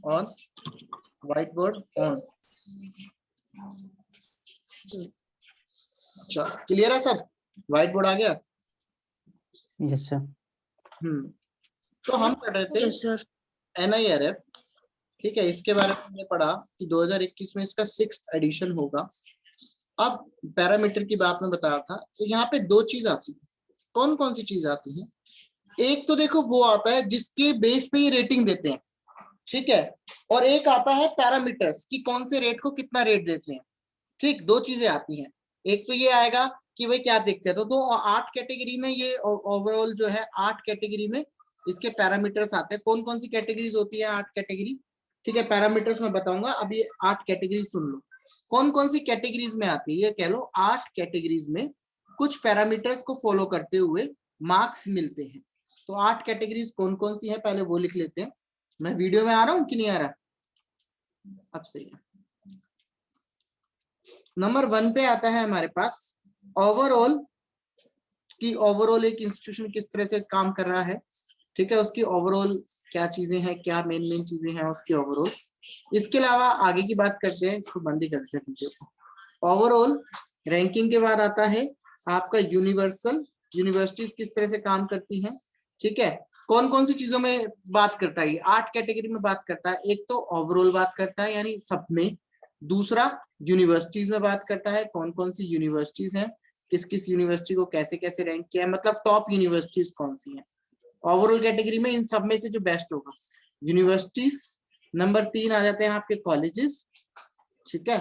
On, white board on. Clear है सब? White board आ गया? Yes sir. तो हम पढ़ रहे थे NIRF, ठीक है। इसके बारे में हमने पढ़ा कि 2021 में इसका 6th एडिशन होगा। अब पैरामीटर की बात में बता रहा था, तो यहाँ पे दो चीज आती है। कौन कौन सी चीज आती है? एक तो देखो वो आता है जिसके बेस पे ये रेटिंग देते हैं, ठीक है, और एक आता है पैरामीटर्स कि कौन से रेट को कितना रेट देते हैं, ठीक। दो चीजें आती हैं। एक तो ये आएगा कि भाई क्या देखते हैं, तो 8 कैटेगरी में ये ओवरऑल जो है 8 कैटेगरी में इसके पैरामीटर्स आते हैं। कौन कौन सी कैटेगरीज होती है? 8 कैटेगरी, ठीक है। पैरामीटर्स में बताऊंगा, अब ये 8 कैटेगरी सुन लो। कौन कौन सी कैटेगरीज में आती है? ये कह लो 8 कैटेगरीज में कुछ पैरामीटर्स को फॉलो करते हुए मार्क्स मिलते हैं। तो 8 कैटेगरीज कौन कौन सी है पहले वो लिख लेते हैं। मैं वीडियो में आ रहा हूं कि नहीं आ रहा? अब सही है। नंबर 1 पे आता है हमारे पास ओवरऑल, कि ओवरऑल एक इंस्टीट्यूशन किस तरह से काम कर रहा है, ठीक है। उसकी ओवरऑल क्या चीजें हैं, क्या मेन चीजें हैं उसकी ओवरऑल। इसके अलावा आगे की बात करते हैं, इसको बंद ही कर देते हैं वीडियो को। ओवरऑल रैंकिंग के बाद आता है आपका यूनिवर्सल, यूनिवर्सिटीज किस तरह से काम करती हैं, ठीक है। कौन कौन सी चीजों में बात करता है? 8 कैटेगरी में बात करता है। एक तो ओवरऑल बात करता है यानी सब में, दूसरा यूनिवर्सिटीज में बात करता है, कौन कौन सी यूनिवर्सिटीज हैं, किस किस यूनिवर्सिटी को कैसे कैसे रैंक किया है, मतलब टॉप यूनिवर्सिटीज कौन सी हैं। ओवरऑल कैटेगरी में इन सब में से जो बेस्ट होगा यूनिवर्सिटीज। नंबर 3 आ जाते हैं आपके कॉलेजेस, ठीक है।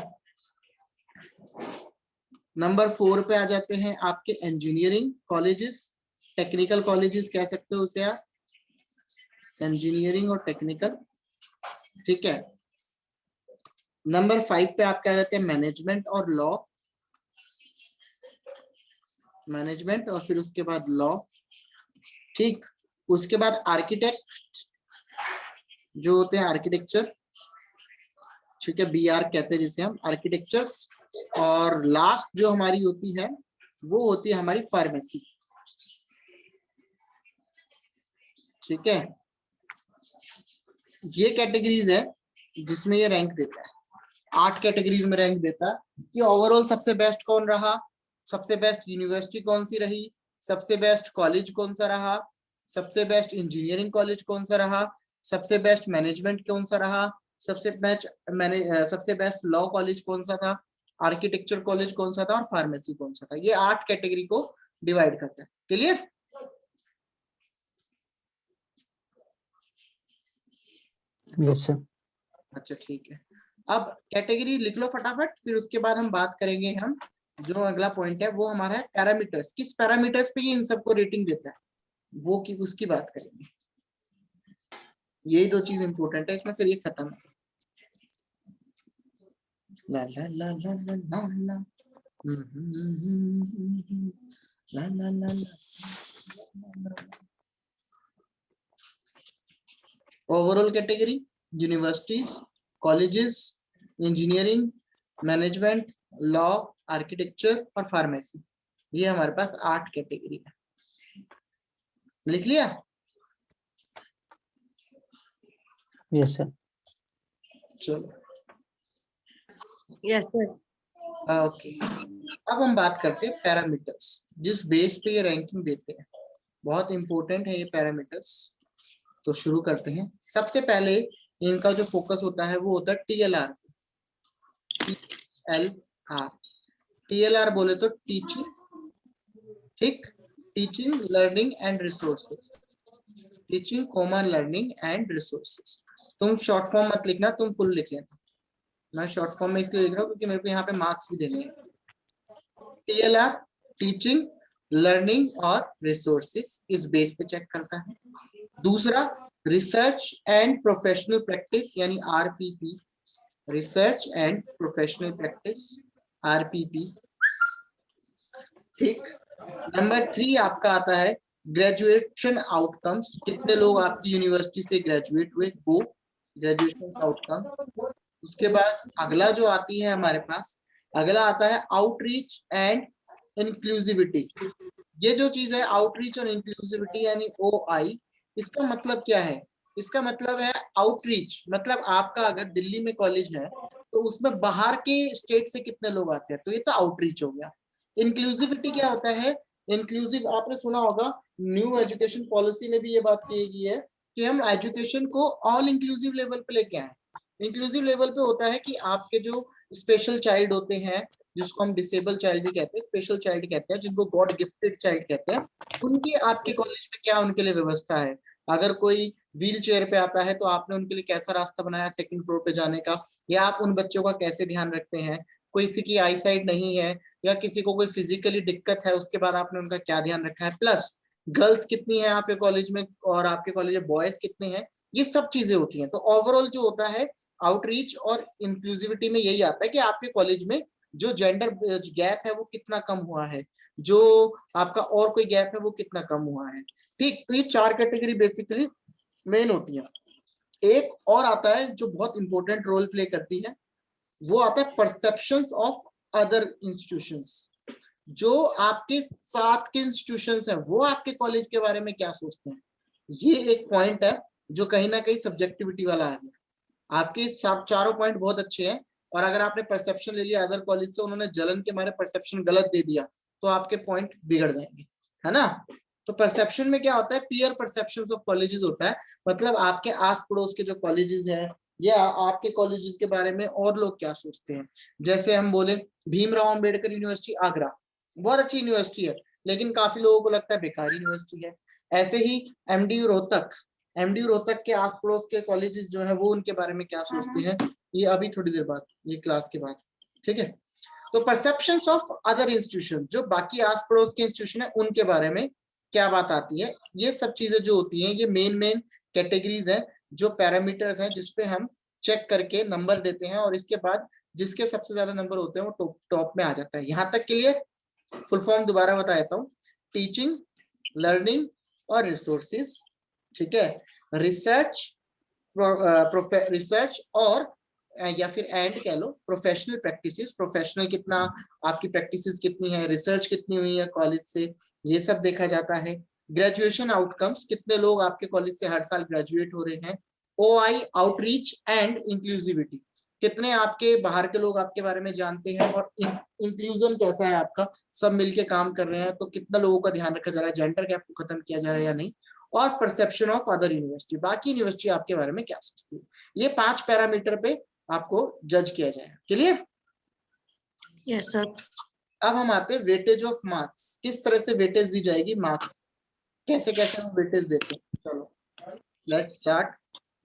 नंबर 4 पे आ जाते हैं आपके इंजीनियरिंग कॉलेजेस, टेक्निकल कॉलेजेस कह सकते हो उसे आप, इंजीनियरिंग और टेक्निकल, ठीक है। नंबर 5 पे आपके आ जाते हैं मैनेजमेंट और लॉ, मैनेजमेंट और फिर उसके बाद लॉ, ठीक। उसके बाद आर्किटेक्ट जो होते हैं, आर्किटेक्चर, ठीक है, BR कहते हैं जिसे हम आर्किटेक्चर्स। और लास्ट जो हमारी होती है वो होती है हमारी फार्मेसी, ठीक है। ये कैटेगरीज है जिसमें ये रैंक देता है, 8 कैटेगरीज में रैंक देता है कि ओवरऑल सबसे बेस्ट कौन रहा, सबसे बेस्ट यूनिवर्सिटी कौन सी रही, सबसे बेस्ट कॉलेज कौन सा रहा, सबसे बेस्ट इंजीनियरिंग कॉलेज कौन सा रहा, सबसे बेस्ट मैनेजमेंट कौन सा रहा, सबसे बेस्ट लॉ कॉलेज कौन सा था, आर्किटेक्चर कॉलेज कौन सा था और फार्मेसी कौन सा था। ये 8 कैटेगरी को डिवाइड करता है। क्लियर? Yes sir. अच्छा ठीक है, अब कैटेगरी लिख लो फटाफट, फिर उसके बाद हम बात करेंगे। हम जो अगला पॉइंट है वो हमारा है पैरामीटर्स, किस पैरामीटर्स पे ये इन सबको रेटिंग देता है वो की उसकी बात करेंगे। यही दो चीज इंपॉर्टेंट है इसमें, फिर ये खत्म है। ला ला ला ला ला ला ला ला ला ला ला। Overall category universities, colleges, engineering, management, law, architecture और फार्मेसी, ये हमारे पास 8 कैटेगरी है। लिख लिया? Yes sir. चलो यस सर। ओके, अब हम बात करते हैं पैरामीटर्स जिस बेस पे ये रैंकिंग देते हैं। बहुत इंपॉर्टेंट है ये पैरामीटर्स, तो शुरू करते हैं। सबसे पहले इनका जो फोकस होता है वो होता है TLR। TLR, TLR बोले तो टीचिंग, ठीक, teaching learning and resources, teaching comma learning and resources. तुम शॉर्ट फॉर्म मत लिखना, तुम फुल लिख लेना। मैं शॉर्ट फॉर्म में इसलिए लिख रहा हूँ क्योंकि मेरे को यहाँ पे मार्क्स भी देने हैं। TLR टीचिंग लर्निंग और रिसोर्सेज इस बेस पे चेक करता है। दूसरा रिसर्च एंड प्रोफेशनल प्रैक्टिस यानी RPP, research and professional practice RPP, ठीक। नंबर 3 आपका आता है ग्रेजुएशन आउटकम्स, कितने लोग आपकी यूनिवर्सिटी से ग्रेजुएट हुए, वो ग्रेजुएशन आउटकम। उसके बाद अगला जो आती है हमारे पास, अगला आता है आउटरीच एंड इंक्लूसिविटी। ये जो चीज है आउटरीच और इंक्लूसिविटी यानी OI, इसका मतलब क्या है इसका मतलब है आउटरीच, मतलब आपका अगर दिल्ली में कॉलेज है तो उसमें बाहर के स्टेट से कितने लोग आते हैं, तो ये तो आउटरीच हो गया। इंक्लूसिविटी क्या होता है, इंक्लूसिव आपने सुना होगा, न्यू एजुकेशन पॉलिसी में भी ये बात कही गई है कि हम एजुकेशन को ऑल इंक्लूसिव लेवल पे लेके आए। इंक्लूसिव लेवल पे होता है कि आपके जो स्पेशल चाइल्ड होते हैं, जिसको हम डिसेबल चाइल्ड भी कहते हैं, स्पेशल चाइल्ड कहते हैं, जिनको गॉड गिफ्टेड चाइल्ड कहते हैं, उनकी आपके कॉलेज में क्या उनके लिए व्यवस्था है। अगर कोई व्हील चेयर पे आता है तो आपने उनके लिए कैसा रास्ता बनाया सेकंड फ्लोर पे जाने का, या आप उन बच्चों का कैसे ध्यान रखते हैं। कोई किसी की आई साइड नहीं है या किसी को कोई फिजिकली दिक्कत है, उसके बाद आपने उनका क्या ध्यान रखा है, प्लस गर्ल्स कितनी है आपके कॉलेज में और आपके कॉलेज में बॉयज कितने हैं, ये सब चीजें होती हैं। तो ओवरऑल जो होता है आउटरीच और इंक्लूसिविटी में यही आता है कि आपके कॉलेज में जो जेंडर गैप है वो कितना कम हुआ है, जो आपका और कोई गैप है वो कितना कम हुआ है। ठीक, तो ये 4 कैटेगरी बेसिकली मेन होती है। एक और आता है जो बहुत इंपॉर्टेंट रोल प्ले करती है, वो आता है परसेप्शंस ऑफ अदर इंस्टीट्यूशंस। जो आपके साथ के इंस्टीट्यूशंस हैं वो आपके कॉलेज के बारे में क्या सोचते हैं, ये एक पॉइंट है जो कहीं ना कहीं सब्जेक्टिविटी वाला है। आपके सब चारों पॉइंट बहुत अच्छे हैं, और अगर आपने परसेप्शन ले लिया अदर कॉलेज से, उन्होंने जलन के मारे परसेप्शन गलत दे दिया, तो आपके पॉइंट बिगड़ जाएंगे, है ना। तो परसेप्शन में क्या होता है, पीयर परसेप्शंस ऑफ कॉलेजेस होता है, मतलब आपके आस पड़ोस के जो कॉलेजेस हैं या आपके कॉलेजेस के बारे में और लोग क्या सोचते हैं। जैसे हम बोले भीमराव अंबेडकर यूनिवर्सिटी आगरा, बहुत अच्छी यूनिवर्सिटी है, लेकिन काफी लोगों को लगता है बेकार यूनिवर्सिटी है। ऐसे ही एमडीयू रोहतक, एमडीयू रोहतक के आस पड़ोस के कॉलेजेस जो है वो उनके बारे में क्या सोचते हैं, ये अभी थोड़ी देर बाद, ये क्लास के बाद, ठीक है। तो परसेप्शंस ऑफ अदर इंस्टीट्यूशन, जो बाकी आस पड़ोस के इंस्टीट्यूशन है उनके बारे में क्या बात आती है, ये सब चीजें जो होती हैं ये मेन कैटेगरीज है, जो पैरामीटर्स हैं जिसपे हम चेक करके नंबर देते हैं, और इसके बाद जिसके सबसे ज्यादा नंबर होते हैं वो टॉप में आ जाता है। यहां तक के लिए फुल फॉर्म दोबारा बता देता हूँ, टीचिंग, लर्निंग और रिसोर्सेज, ठीक है। रिसर्च, रिसर्च और या फिर एंड कह लो प्रोफेशनल प्रैक्टिसेस, प्रोफेशनल कितना आपकी प्रैक्टिसेस कितनी है, रिसर्च कितनी हुई है कॉलेज से, ये सब देखा जाता है। ग्रेजुएशन आउटकम्स, कितने लोग आपके कॉलेज से हर साल ग्रेजुएट हो रहे हैं। ओआई, आउटरीच एंड इंक्लूसिविटी, कितने आपके बाहर के लोग आपके बारे में जानते हैं, और इंक्लूजन कैसा है आपका, सब मिलके काम कर रहे हैं, तो कितना लोगों का ध्यान रखा जा रहा है, जेंडर गैप को खत्म किया जा रहा है या नहीं। और परसेप्शन ऑफ अदर यूनिवर्सिटी, बाकी यूनिवर्सिटी आपके बारे में क्या सोचती है। ये 5 पैरामीटर पे आपको जज किया जाएगा। क्लियर? Yes sir. अब हम आते हैं वेटेज ऑफ मार्क्स, किस तरह से वेटेज दी जाएगी मार्क्स, कैसे कैसे हम वेटेज देते हैं। चलो let's start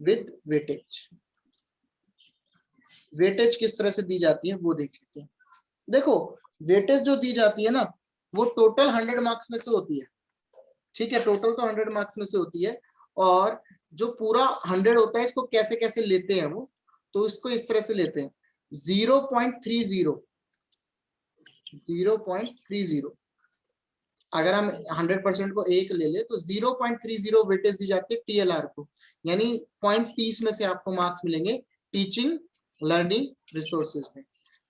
with weightage. Weightage किस तरह से दी जाती है वो देख लेते हैं। देखो वेटेज जो दी जाती है ना, वो टोटल 100 मार्क्स में से होती है, ठीक है, टोटल तो 100 मार्क्स में से होती है, और जो पूरा 100 होता है इसको कैसे कैसे लेते हैं वो, तो इसको इस तरह से लेते हैं 0.30, 0.30। अगर हम 100% को 1 ले ले तो 0.30 वेटेज दी जाती है टीएलआर को, यानी 0.30 में से आपको मार्क्स मिलेंगे टीचिंग, लर्निंग, रिसोर्सेज में।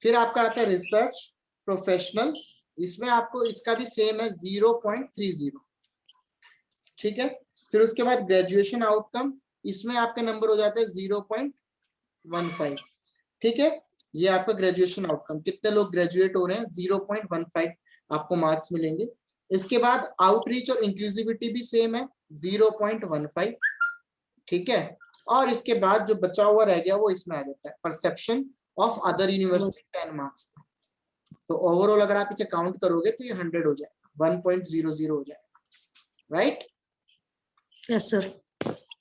फिर आपका आता है रिसर्च, प्रोफेशनल, इसमें आपको इसका भी सेम है 0.30, ठीक है। फिर उसके बाद ग्रेजुएशन आउटकम, इसमें आपके नंबर हो जाते हैं 0.15, ठीक है। ये आपका ग्रेजुएशन आउटकम, कितने लोग ग्रेजुएट हो रहे हैं, 0.15 आपको मार्क्स मिलेंगे। इसके बाद आउटरीच और इंक्लूसिविटी भी सेम है 0.15, ठीक है। और इसके बाद जो बचा हुआ रह गया वो इसमें आ जाता है perception of other university 10 marks. तो ओवरऑल अगर आप इसे काउंट करोगे तो ये 100 हो जाएगा, 1.00 हो जाएगा, राइट। Yes sir.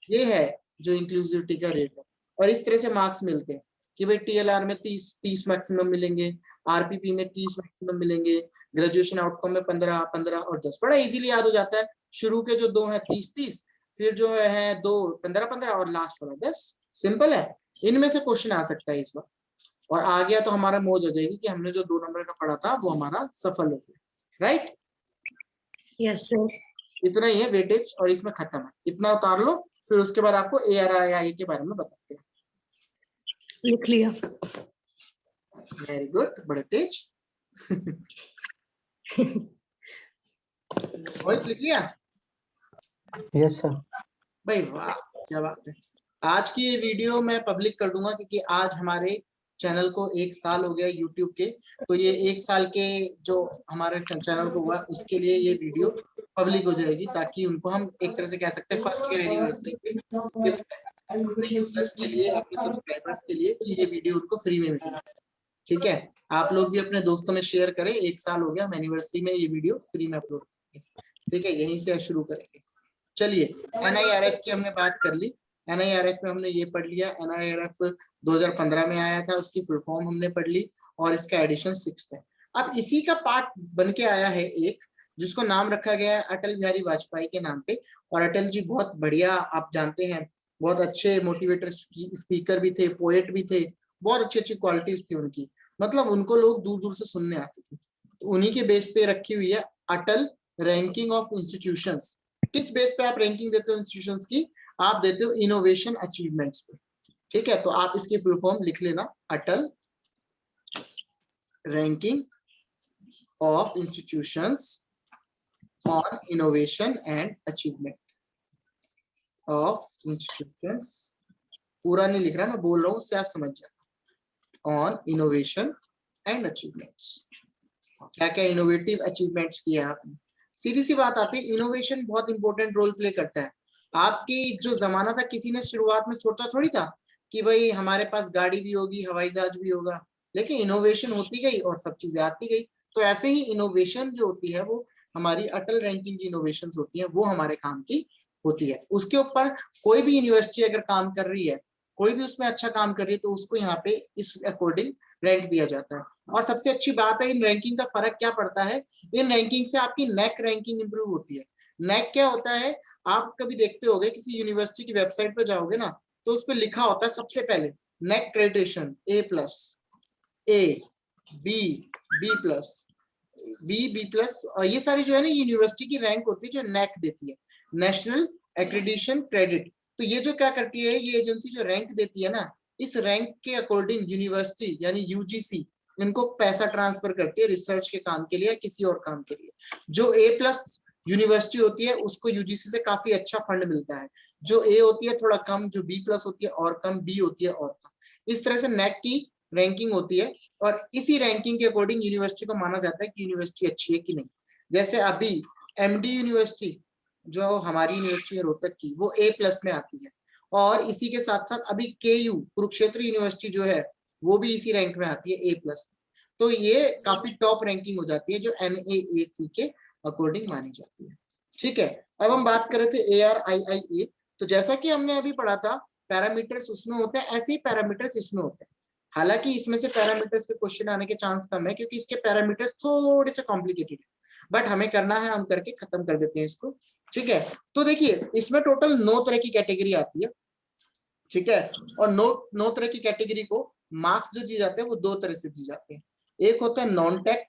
ये है जो इंक्लूसिविटी का रेट है, और इस तरह से मार्क्स मिलते हैं कि भाई टीएलआर में 30 मैक्सिमम मिलेंगे, आरपीपी में 30 मैक्सिमम मिलेंगे, ग्रेजुएशन आउटकम में 15, 15 और 10। बड़ा इजीली याद हो जाता है, शुरू के जो 2 हैं 30, फिर जो है 2 15 और लास्ट वाला 10। सिंपल है, इनमें से क्वेश्चन आ सकता है इस बार, और आ गया तो हमारा मौज हो जाएगी कि हमने जो 2 नंबर का पढ़ा था वो हमारा सफल हो गया, राइट। Yes sir. इतना ही है वेटेज, और इसमें खत्म है, इतना उतार लो। फिर उसके बाद आपको ARII के बारे में बताते हैं। लिख लिया। वेरी गुड, बड़े तेज। रोहित लिख लिया? Yes sir. भाई वाह, क्या बात है। आज की ये वीडियो मैं पब्लिक कर दूंगा क्योंकि आज हमारे चैनल को 1 साल हो गया यूट्यूब के, तो ये 1 साल के जो हमारे चैनल को हुआ उसके लिए ये वीडियो पब्लिक हो जाएगी, ताकि उनको हम एक तरह से कह सकते हैं फर्स्ट ईयर एनिवर्सरी पे गिफ्ट अपने यूजर्स के लिए, अपने सब्सक्राइबर्स के लिए, कि ये वीडियो उनको फ्री में मिलेगी। ठीक है, आप लोग भी अपने दोस्तों में शेयर करें, 1 साल हो गया हम एनिवर्सरी में ये वीडियो फ्री में अपलोड करेंगे। ठीक है, यहीं से शुरू करेंगे। चलिए, NIRF की हमने बात कर ली। NIRF में हमने ये पढ़ लिया, NIRF 2015 में आया था, उसकी फुल फॉर्म हमने पढ़ ली और इसका एडिशन 6 है। अब इसी का पार्ट बन के आया है एक, जिसको नाम रखा गया है अटल बिहारी वाजपेयी के नाम पे। और अटल जी बहुत बढ़िया, आप जानते हैं, बहुत अच्छे मोटिवेटर स्पीकर भी थे, पोएट भी थे, बहुत अच्छी अच्छी क्वालिटीज थी उनकी, मतलब उनको लोग दूर दूर से सुनने आते थे। तो उन्हीं के बेस पे रखी हुई है अटल रैंकिंग ऑफ इंस्टीट्यूशंस। किस बेस पे आप रैंकिंग देते हो इंस्टीट्यूशंस की? आप देते हो इनोवेशन अचीवमेंट्स पे। ठीक है, तो आप इसकी फुल फॉर्म लिख लेना, Atal ranking of institutions on innovation and achievement of institutions. पूरा नहीं लिख रहा, मैं बोल रहा हूं, उससे आप समझ जाए। ऑन इनोवेशन एंड अचीवमेंट्स, क्या क्या इनोवेटिव अचीवमेंट्स किया आपने। सीधी सी बात आती है, इनोवेशन बहुत इंपॉर्टेंट रोल प्ले करता है। आपकी जो जमाना था, किसी ने शुरुआत में सोचा थोड़ी था कि भाई हमारे पास गाड़ी भी होगी, हवाई जहाज भी होगा, लेकिन इनोवेशन होती गई और सब चीजें आती गई। तो ऐसे ही इनोवेशन जो होती है वो हमारी अटल रैंकिंग की इनोवेशन होती है, वो हमारे काम की होती है। उसके ऊपर कोई भी यूनिवर्सिटी अगर काम कर रही है, कोई भी उसमें अच्छा काम कर रही है, तो उसको यहाँ पे इस अकॉर्डिंग रैंक दिया जाता है। और सबसे अच्छी बात है, इन रैंकिंग का फर्क क्या पड़ता है, इन रैंकिंग से आपकी नेक रैंकिंग इंप्रूव होती है। नेक क्या होता है, आप कभी देखते होंगे किसी यूनिवर्सिटी की वेबसाइट पे जाओगे ना, तो उस पर लिखा होता है सबसे पहले नेक क्रेडिटेशन A+, A, B+, B+, और ये सारी जो है ना यूनिवर्सिटी की रैंक होती है जो नेक देती है, नेशनल एक्रेडिटेशन क्रेडिट। तो ये जो क्या करती है, ये एजेंसी जो रैंक देती है ना, इस रैंक के अकॉर्डिंग यूनिवर्सिटी यानी UGC इनको पैसा ट्रांसफर करती है रिसर्च के काम के लिए, किसी और काम के लिए। जो A+ यूनिवर्सिटी होती है उसको UGC से काफी अच्छा फंड मिलता है, जो A होती है थोड़ा कम, जो B+ होती है और कम, B होती है और कम। इस तरह से नेक की रैंकिंग होती है और इसी रैंकिंग के अकॉर्डिंग यूनिवर्सिटी को माना जाता है कि यूनिवर्सिटी अच्छी है कि नहीं। जैसे अभी MD यूनिवर्सिटी जो हमारी यूनिवर्सिटी है रोहतक की, वो A+ में आती है, और इसी के साथ साथ अभी KU कुरुक्षेत्र यूनिवर्सिटी जो है वो भी इसी रैंक में आती है A+। तो ये काफी टॉप रैंकिंग हो जाती है जो NAAC के अकॉर्डिंग मानी जाती है। ठीक है, अब हम बात कर रहे थे ARIIA। तो जैसा कि हमने अभी पढ़ा था, पैरामीटर्स उसमें होते हैं, ऐसे ही पैरामीटर्स इसमें होते हैं। हालांकि इसमें से पैरामीटर्स के क्वेश्चन आने के चांस कम है क्योंकि इसके पैरामीटर्स थोड़े से कॉम्प्लिकेटेड है, बट हमें करना है, हम करके खत्म कर देते हैं इसको। ठीक है, तो देखिए इसमें टोटल 9 तरह की कैटेगरी आती है। ठीक है, और 9 तरह की कैटेगरी को मार्क्स जो दिए जाते हैं वो 2 तरह से दिए जाते हैं। एक होता है नॉन टेक,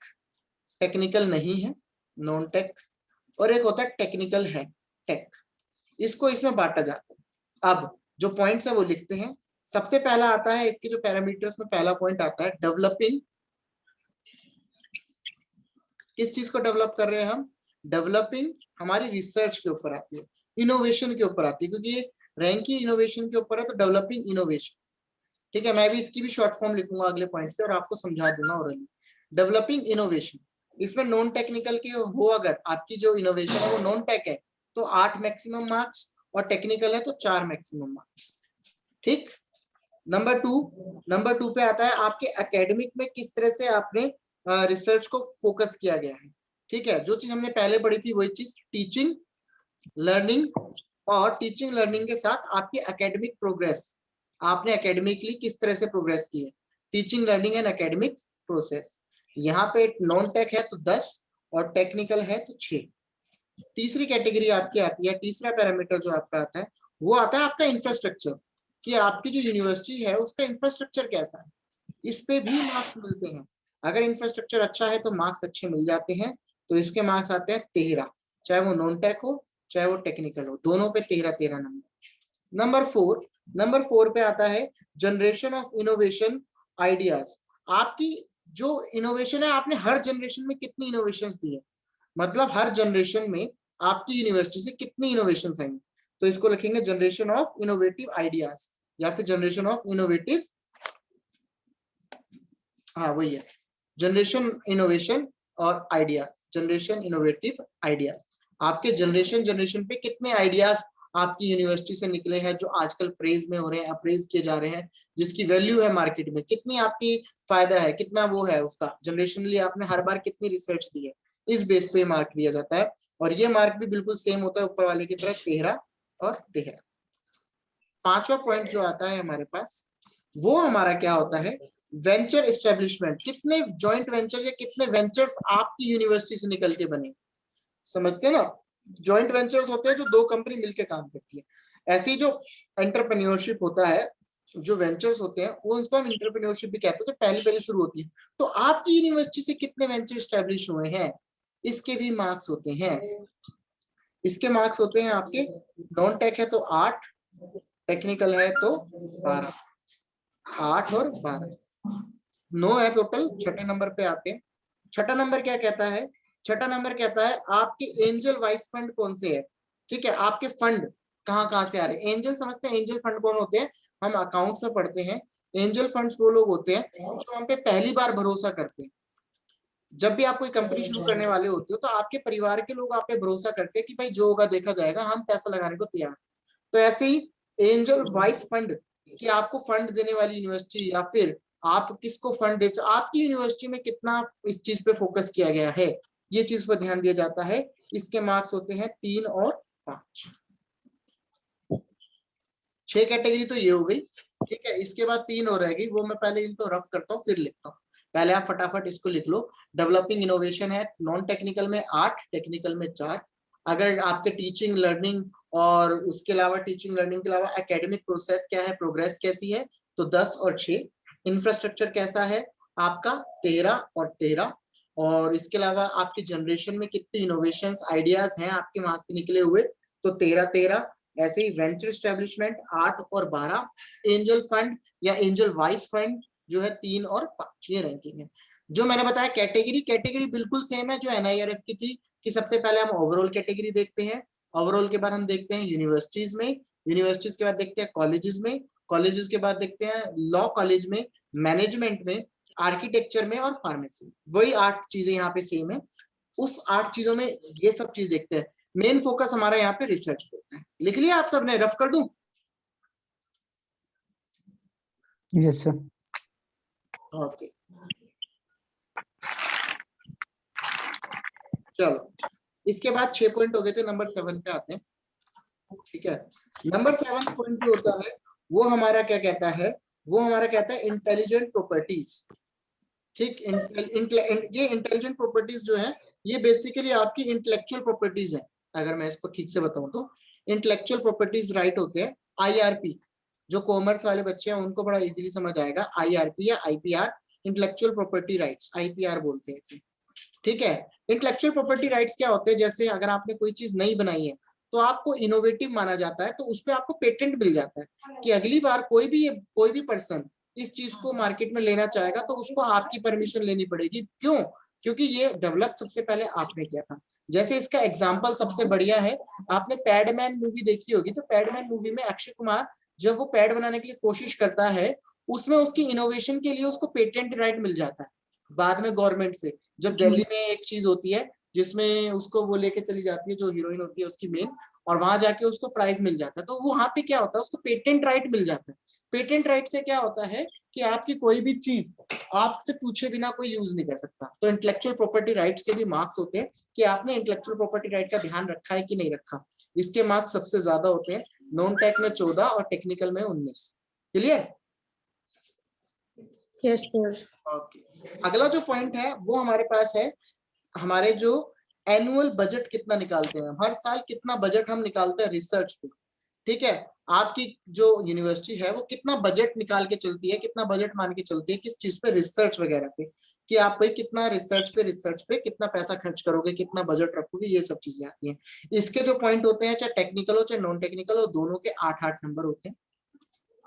टेक्निकल नहीं है, नॉन टेक, और एक होता है टेक्निकल है, टेक। इसको इसमें बांटा जाता है। अब जो पॉइंट्स है वो लिखते हैं। सबसे पहला आता है इसके जो पैरामीटर्स में पहला पॉइंट आता है डेवलपिंग। किस चीज को डेवलप कर रहे हैं हम? डेवलपिंग हमारी रिसर्च के ऊपर आती है, इनोवेशन के ऊपर आती है, क्योंकि रैंकिंग इनोवेशन के ऊपर है, तो डेवलपिंग इनोवेशन। ठीक है, मैं भी इसकी भी शॉर्ट फॉर्म लिखूंगा अगले पॉइंट से और आपको समझा दूंगा ओरली। डेवलपिंग इनोवेशन, इसमें नॉन टेक्निकल के हो, अगर आपकी जो इनोवेशन है वो नॉन टेक है तो 8 मैक्सिमम मार्क्स, और टेक्निकल है तो 4 मैक्सिमम मार्क्स। ठीक, नंबर टू पे आता है आपके एकेडमिक में किस तरह से आपने रिसर्च को फोकस किया गया है। ठीक है, जो चीज हमने पहले पढ़ी थी वही चीज, टीचिंग लर्निंग, और टीचिंग लर्निंग के साथ आपकी एकेडमिक प्रोग्रेस, आपने एकेडमिकली किस तरह से प्रोग्रेस की है, teaching learning and academic process. यहाँ पे नॉन टेक है तो 10 और टेक्निकल है तो 6। तीसरी कैटेगरी आपकी आती है, तीसरा पैरामीटर जो आपका आता है वो आता है आपका इंफ्रास्ट्रक्चर, कि आपकी जो यूनिवर्सिटी है उसका इंफ्रास्ट्रक्चर कैसा है, इस पे भी मार्क्स मिलते हैं। अगर इंफ्रास्ट्रक्चर अच्छा है तो मार्क्स अच्छे मिल जाते हैं, तो इसके मार्क्स आते हैं 13, चाहे वो नॉन टेक हो चाहे वो टेक्निकल हो, दोनों पे 13 नंबर। नंबर 4 पे आता है जनरेशन ऑफ इनोवेशन आइडियाज। आपकी जो इनोवेशन है, आपने हर जनरेशन में कितनी इनोवेशंस दी है, मतलब हर जनरेशन में आपकी यूनिवर्सिटी से कितनी इनोवेशंस आई। तो इसको लिखेंगे जनरेशन ऑफ इनोवेटिव आइडियाज या फिर जनरेशन ऑफ इनोवेटिव, हाँ वही है, जनरेशन इनोवेशन और आइडियाज, जनरेशन इनोवेटिव आइडियाज। आपके जनरेशन पे कितने आइडियाज आपकी यूनिवर्सिटी से निकले हैं जो आजकल प्रेज में हो रहे हैं, अप्रेज किए जा रहे हैं, जिसकी वैल्यू है मार्केट में, कितनी आपकी फायदा है, कितना वो है उसका, जनरेशनली आपने हर बार कितनी रिसर्च दी है, इस बेस पे मार्क दिया जाता है। और ये मार्क भी बिल्कुल सेम होता है ऊपर वाले की तरह 13 और 13। पांचवा पॉइंट जो आता है हमारे पास वो हमारा क्या होता है, वेंचर एस्टेब्लिशमेंट। कितने जॉइंट वेंचर या कितने वेंचर्स आपकी यूनिवर्सिटी से निकल के बने, समझते हैं ना, जॉइंट वेंचर्स होते हैं जो दो कंपनी मिलकर काम करती है। ऐसी जो एंटरप्रेन्योरशिप होता है, जो वेंचर्स होते हैं वो उसको हम एंटरप्रेन्योरशिप भी कहते हैं, जो पहले पहले शुरू होती है। तो आपकी यूनिवर्सिटी से कितने वेंचर एस्टेब्लिश हुए हैं, इसके भी मार्क्स होते हैं। इसके मार्क्स होते हैं आपके, नॉन टेक है तो 8, टेक्निकल है तो 12, 8 और 12, 9 है टोटल। छठे नंबर पे आते हैं। छठा नंबर क्या कहता है, छठा नंबर कहता है आपके एंजल वाइस फंड कौन से है। ठीक है, आपके फंड कहाँ से आ रहे हैं। एंजल समझते हैं, एंजल फंड कौन होते हैं, हम अकाउंट्स में पढ़ते हैं। एंजल फंड्स वो लोग होते हैं जो हम पे पहली बार भरोसा करते हैं। जब भी आप कोई कंपनी शुरू करने वाले होते हो तो आपके परिवार के लोग आप पे भरोसा करते हैं कि भाई जो होगा देखा जाएगा, हम पैसा लगाने को तैयार। तो ऐसे ही एंजल वाइस फंड कि आपको फंड देने वाली यूनिवर्सिटी या फिर आप किसको फंड दे, आपकी यूनिवर्सिटी में कितना इस चीज पे फोकस किया गया है, ये चीज पर ध्यान दिया जाता है। इसके मार्क्स होते हैं 3 और 5। 6 कैटेगरी तो ये हो गई। ठीक है, इसके बाद 3 और रहेगी, वो मैं पहले इनको रफ करता हूँ फिर लिखता हूँ। पहले आप फटाफट इसको लिख लो। डेवलपिंग इनोवेशन है, नॉन टेक्निकल में 8, टेक्निकल में 4। अगर आपके टीचिंग लर्निंग और उसके अलावा टीचिंग लर्निंग के अलावा एकेडमिक प्रोसेस क्या है, प्रोग्रेस कैसी है, तो 10 और 6। इंफ्रास्ट्रक्चर कैसा है आपका, 13 और 13। और इसके अलावा आपकी जनरेशन में कितने इनोवेशंस आइडियाज हैं आपके वहां से निकले हुए, तो 13 13। ऐसे ही वेंचर एस्टेब्लिशमेंट 8 और 12। एंजल फंड या एंजल वाइस फंड जो है 3 और 5, ये रैंकिंग है। जो मैंने बताया कैटेगरी बिल्कुल सेम है जो NIRF की थी, कि सबसे पहले हम ओवरऑल कैटेगरी देखते हैं, ओवरऑल के बाद हम देखते हैं यूनिवर्सिटीज में, यूनिवर्सिटीज के बाद देखते हैं कॉलेजेस में, कॉलेजेस के बाद देखते हैं लॉ कॉलेज में, मैनेजमेंट में, आर्किटेक्चर में और फार्मेसी में। वही 8 चीजें यहाँ पे सेम है। उस 8 चीजों में ये सब चीज देखते हैं। मेन फोकस हमारा यहाँ पे रिसर्च होता है। लिख लिया आप सबने, रफ कर दूं? Yes sir. ओके चलो, इसके बाद 6 पॉइंट हो गए थे, नंबर 7 पे आते हैं। ठीक है, नंबर 7 पॉइंट जो होता है वो हमारा क्या कहता है, वो हमारा कहता है इंटेलिजेंट प्रॉपर्टीज। ठीक, ये इंटेलिजेंट प्रॉपर्टीज जो है ये बेसिकली आपकी इंटेलेक्चुअल प्रॉपर्टीज है। अगर मैं इसको ठीक से बताऊं तो इंटेलेक्चुअल प्रॉपर्टीज राइट होते हैं। IRP, जो कॉमर्स वाले बच्चे हैं उनको बड़ा इजीली समझ आएगा। IRP या IPR, intellectual property rights, IPR बोलते हैं इसे। ठीक है, इंटेलेक्चुअल प्रॉपर्टी राइट्स क्या होते हैं, जैसे अगर आपने कोई चीज नई बनाई है तो आपको इनोवेटिव माना जाता है, तो उस पर आपको पेटेंट मिल जाता है कि अगली बार कोई भी पर्सन इस चीज को मार्केट में लेना चाहेगा तो उसको आपकी परमिशन लेनी पड़ेगी। क्यों? क्योंकि ये डेवलप सबसे पहले आपने किया था। जैसे इसका एग्जाम्पल सबसे बढ़िया है, आपने पैडमैन मूवी देखी होगी, तो पैडमैन मूवी में अक्षय कुमार जब वो पैड बनाने के लिए कोशिश करता है, उसमें उसकी इनोवेशन के लिए उसको पेटेंट राइट मिल जाता है बाद में गवर्नमेंट से। जब दिल्ली में एक चीज होती है जिसमें उसको वो लेके चली जाती है, जो हीरोइन होती है उसकी मेन, और वहां जाके उसको प्राइज मिल जाता है, तो वहां पे क्या होता है, उसको पेटेंट राइट मिल जाता है। पेटेंट राइट से क्या होता है कि आपकी कोई भी चीज आपसे पूछे बिना कोई यूज नहीं कर सकता। तो इंटेलेक्चुअल प्रॉपर्टी राइट्स के भी मार्क्स होते हैं कि आपने इंटेलेक्चुअल प्रॉपर्टी राइट का ध्यान रखा है कि नहीं रखा। इसके मार्क्स सबसे ज्यादा होते हैं, नॉन टेक में 14 और टेक्निकल में 19। क्लियर? Yes sir. ओके, अगला जो पॉइंट है वो हमारे पास है, हमारे जो एनुअल बजट कितना निकालते हैं, हर साल कितना बजट हम निकालते हैं रिसर्च पे। ठीक है, आपकी जो यूनिवर्सिटी है वो कितना बजट निकाल के चलती है, कितना बजट मान के चलती है किस चीज पे, रिसर्च वगैरह पे, कि आप भाई कितना रिसर्च पे कितना पैसा खर्च करोगे, कितना बजट रखोगे, ये सब चीजें आती हैं। इसके जो पॉइंट होते हैं, चाहे टेक्निकल हो चाहे नॉन टेक्निकल हो, दोनों के 8-8 नंबर होते हैं।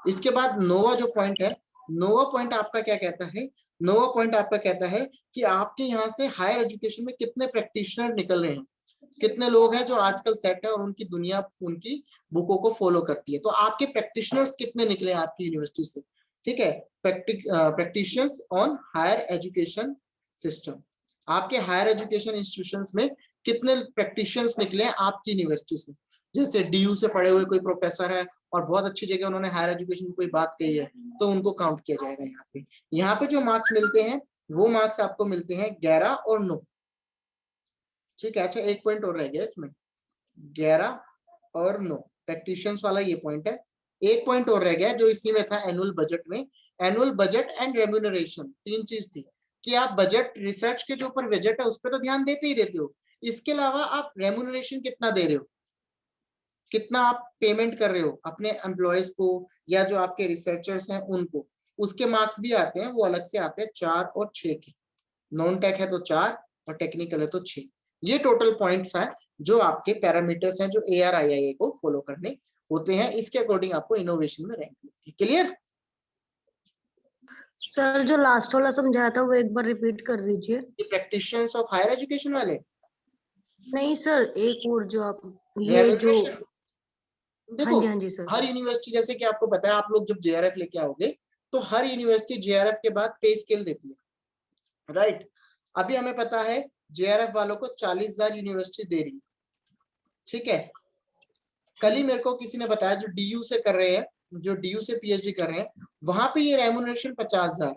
इसके बाद नोवा जो पॉइंट है, नोवा पॉइंट आपका क्या कहता है, नोवा पॉइंट आपका कहता है कि आपके यहाँ से हायर एजुकेशन में कितने प्रैक्टिशनर निकल रहे हैं। कितने लोग हैं जो आजकल सेट है और उनकी दुनिया उनकी बुकों को फॉलो करती है। तो आपके प्रैक्टिशनर्स कितने निकले आपकी यूनिवर्सिटी से, ठीक है, practitioners on higher education system, आपके हायर एजुकेशन इंस्टीट्यूशंस में कितने प्रैक्टिशनर्स निकले हैं आपकी यूनिवर्सिटी से। जैसे डीयू से पढ़े हुए कोई प्रोफेसर है और बहुत अच्छी जगह उन्होंने हायर एजुकेशन में कोई बात कही है तो उनको काउंट किया जाएगा यहाँ पे। यहाँ पे जो मार्क्स मिलते हैं वो मार्क्स आपको मिलते हैं 11 और 9, ठीक है। अच्छा एक पॉइंट और रह गया इसमें, 11 और 9 प्रैक्टिशनर्स वाला ये पॉइंट है। एक पॉइंट और रह गया जो इसी में था एनुअल बजट में, एनुअल बजट एंड रेम्यूनरेशन, तीन चीज थी कि आप बजट रिसर्च के जो ऊपर बजट है उस पर तो ध्यान देते ही देते हो, इसके अलावा आप रेम्यूनरेशन कितना दे रहे हो, कितना आप पेमेंट कर रहे हो अपने एम्प्लॉयज को या जो आपके रिसर्चर्स हैं उनको, उसके मार्क्स भी आते हैं, वो अलग से आते हैं 4 और 6 के। नॉन टेक है तो 4 और टेक्निकल है तो 6। ये टोटल पॉइंट्स हैं जो आपके पैरामीटर्स हैं जो ARIIA को फॉलो करने होते हैं, इसके अकॉर्डिंग आपको इनोवेशन में रैंक मिलती है। क्लियर? सर जो लास्ट वाला समझाया था वो एक बार रिपीट कर दीजिए। ये प्रैक्टिशनर्स ऑफ हायर एजुकेशन वाले नहीं सर, एक और जो आप ये जो देखो, हाँ जी सर। हर यूनिवर्सिटी जैसे कि आपको पता है, आप लोग जब JRF लेके आओगे तो हर यूनिवर्सिटी JRF के बाद पे स्केल देती है, राइट। अभी हमें पता है JRF वालों को 40,000 यूनिवर्सिटी दे रही है, ठीक है। कल ही मेरे को किसी ने बताया जो DU से कर रहे हैं, जो DU से PhD कर रहे हैं, वहां पे ये रेम्यूनरेशन 50,000,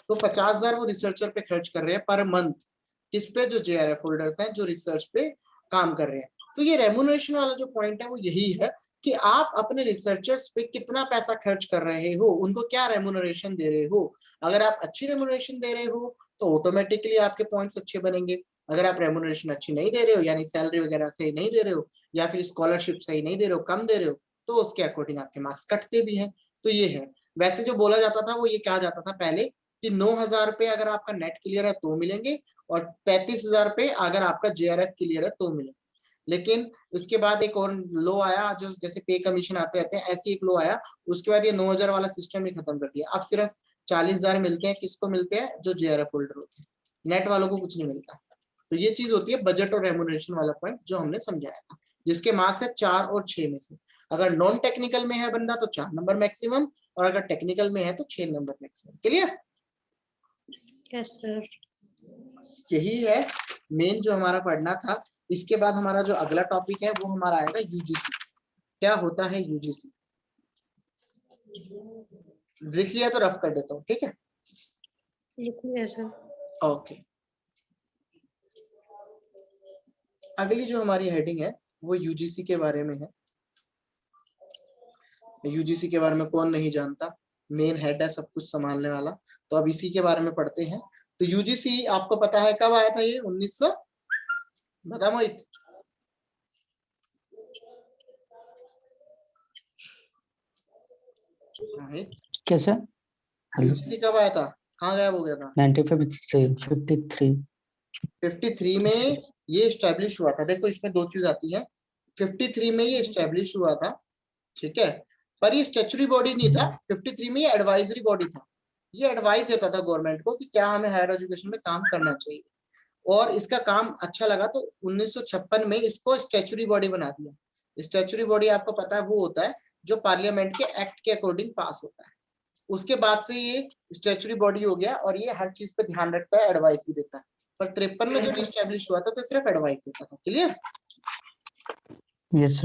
तो 50,000 वो रिसर्चर पे खर्च कर रहे हैं पर मंथ, किस पे, जो JRF होल्डर्स हैं जो रिसर्च पे काम कर रहे हैं। तो ये रेम्यूनरेशन वाला जो पॉइंट है वो यही है कि आप अपने रिसर्चर्स पे कितना पैसा खर्च कर रहे हो, उनको क्या रेम्यूनरेशन दे रहे हो। अगर आप अच्छी रेम्यूनरेशन दे रहे हो तो ऑटोमेटिकली आपके पॉइंट्स अच्छे बनेंगे। अगर आप रेम्यूनरेशन अच्छी नहीं दे रहे हो, यानी सैलरी वगैरह सही नहीं दे रहे हो या फिर स्कॉलरशिप सही नहीं दे रहे हो, कम दे रहे हो, तो उसके अकॉर्डिंग आपके मार्क्स कटते भी हैं। तो ये है। वैसे जो बोला जाता था वो ये कहा जाता था पहले कि 9,000 रुपए अगर आपका नेट क्लियर है तो मिलेंगे और 35,000 रुपए अगर आपका JRF क्लियर है तो मिलेंगे। लेकिन उसके बाद एक और लो आया, जो जैसे पे कमीशन आते रहते हैं, ऐसी एक लो आया, उसके बाद ये 9,000 वाला सिस्टम ही खत्म कर दिया। अब सिर्फ 40,000 मिलते हैं, किसको मिलते हैं, जो JRF होल्डर होते हैं, नेट वालों को कुछ नहीं मिलता। तो ये चीज होती है बजट और रेम्यूनरेशन वाला पॉइंट जो हमने समझाया था, जिसके मार्क्स है 4 और 6 में से। अगर नॉन टेक्निकल में है बंदा तो 4 नंबर मैक्सिमम, और अगर टेक्निकल में है तो 6 number maximum. Clear? Yes sir. यही है मेन जो हमारा पढ़ना था। इसके बाद हमारा जो अगला टॉपिक है वो हमारा आएगा UGC। क्या होता है UGC? लिख लिया तो रफ कर देता हूँ, ठीक है? लिख लिया सर। ओके, अगली जो हमारी हेडिंग है वो UGC के बारे में है। UGC के बारे में कौन नहीं जानता, मेन हेड है सब कुछ संभालने वाला। तो अब इसी के बारे में पढ़ते हैं। तो UGC आपको पता है कब आया था? ये 1900, बता मोहित। कैसे? UGC कब आया था? कहाँ गायब हो गया था? 1953 53 में ये स्टैब्लिश हुआ था। देखो इसमें दो चीज आती है। 53 में ये स्टैब्लिश हुआ था, ठीक है, पर ये स्टैच्यूटरी बॉडी नहीं था। 53 में ये एडवाइजरी बॉडी था। ये एडवाइस देता था गवर्नमेंट को कि क्या हमें हायर एजुकेशन में काम करना चाहिए, और इसका काम अच्छा लगा तो 1956 में इसको स्टैच्यूटरी बॉडी बना दिया। स्टैच्यूटरी बॉडी आपको पता है वो होता है जो पार्लियामेंट के एक्ट के अकॉर्डिंग पास होता है। उसके बाद से ये स्टैच्यूटरी बॉडी हो गया और ये हर चीज पे ध्यान रखता है, एडवाइस भी देता है। पर 53 में जब स्टैब्लिश हुआ था तो सिर्फ एडवाइस देता था। क्लियर? Yes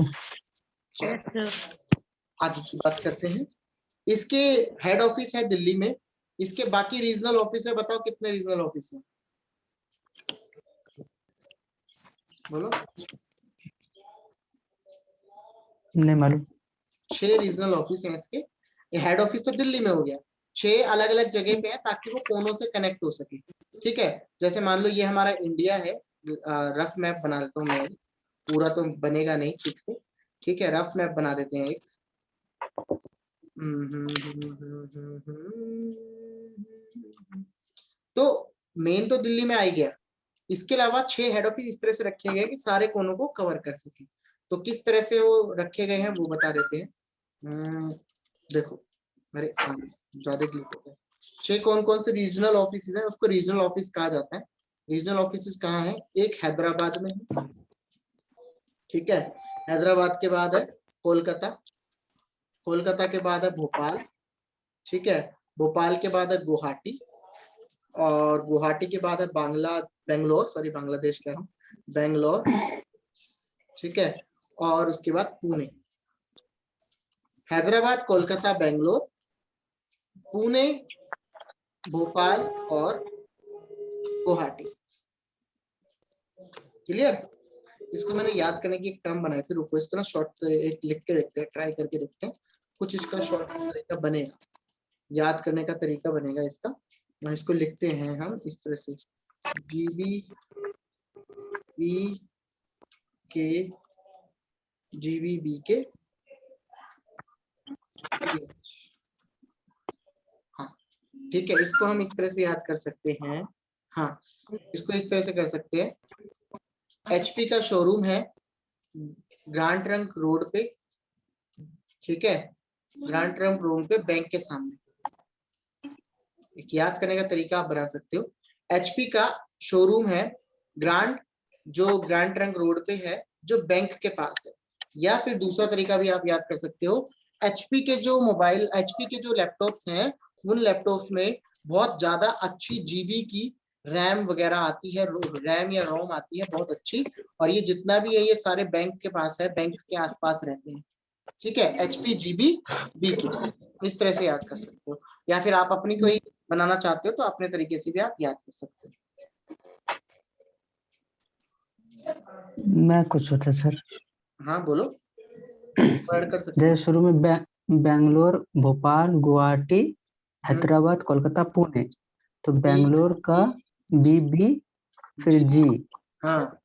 sir. आज बात करते हैं। इसके हेड ऑफिस है दिल्ली में। इसके बाकी रीजनल ऑफिस है, बताओ कितने रीजनल ऑफिस है? बोलो। नहीं मालूम। 6 रीजनल ऑफिस हैं इसके। हेड ऑफिस तो दिल्ली में हो गया, 6 अलग अलग जगह पे है ताकि वो कोनों से कनेक्ट हो सके, ठीक है। जैसे मान लो ये हमारा इंडिया है, रफ मैप बना लेता हूँ मैं, पूरा तो बनेगा नहीं ठीक से, ठीक है, रफ मैप बना देते हैं एक। तो मेन तो दिल्ली में आ ही गया। इसके अलावा 6 हेड ऑफिस इस तरह से रखे गए कि सारे कोनों को कवर कर सके। तो किस तरह से वो रखे गए हैं वो बता देते हैं। देखो, अरे ज्यादा क्लिक हो गया। 6 कौन कौन से रीजनल ऑफिस है, उसको रीजनल ऑफिस कहा जाता है। रीजनल ऑफिस कहाँ है? एक हैदराबाद में है, ठीक है। हैदराबाद के बाद है कोलकाता, कोलकाता के बाद है भोपाल, ठीक है। भोपाल के बाद है गुवाहाटी, और गुवाहाटी के बाद है बेंगलोर, सॉरी बांग्लादेश कह रहा हूँ, बेंगलोर, ठीक है। और उसके बाद पुणे। हैदराबाद, कोलकाता, बेंगलोर, पुणे, भोपाल और गुवाहाटी। क्लियर? इसको मैंने याद करने की एक टर्म बनाई थी, रुको इसको ना शॉर्ट एक लिख के देखते हैं, ट्राई करके देखते हैं, कुछ इसका शॉर्ट तरीका बनेगा, याद करने का तरीका बनेगा इसका। इसको लिखते हैं हम इस तरह से, जीबी के जीबीबी के, हाँ ठीक है। इसको हम इस तरह से याद कर सकते हैं, हाँ इसको इस तरह से कर सकते हैं। एचपी का शोरूम है ग्रांड ट्रंक रोड पे, ठीक है, ग्रांड ट्रंक रोड पे बैंक के सामने। एक याद करने का तरीका आप बना सकते हो, एचपी का शोरूम है जो ग्रांड ट्रंक रोड पे है, जो बैंक के पास है। या फिर दूसरा तरीका भी आप याद कर सकते हो, एचपी के जो लैपटॉप्स हैं, उन लैपटॉप्स में बहुत ज्यादा अच्छी जीबी की रैम वगैरह आती है, रैम या रोम आती है बहुत अच्छी, और ये जितना भी है ये सारे बैंक के पास है, बैंक के आसपास रहते हैं, ठीक है। एचपी जीबी बी की इस तरह से याद कर सकते हो, या फिर आप अपनी कोई बनाना चाहते हो तो अपने तरीके से भी आप याद कर सकते हो। मैं कुछ सोचा सर। हाँ बोलो, ऐड कर सकते हो। जैसे शुरू में बेंगलोर, भोपाल, गुवाहाटी, हैदराबाद, कोलकाता, पुणे, तो बेंगलोर का बीबी, फिर जी, हाँ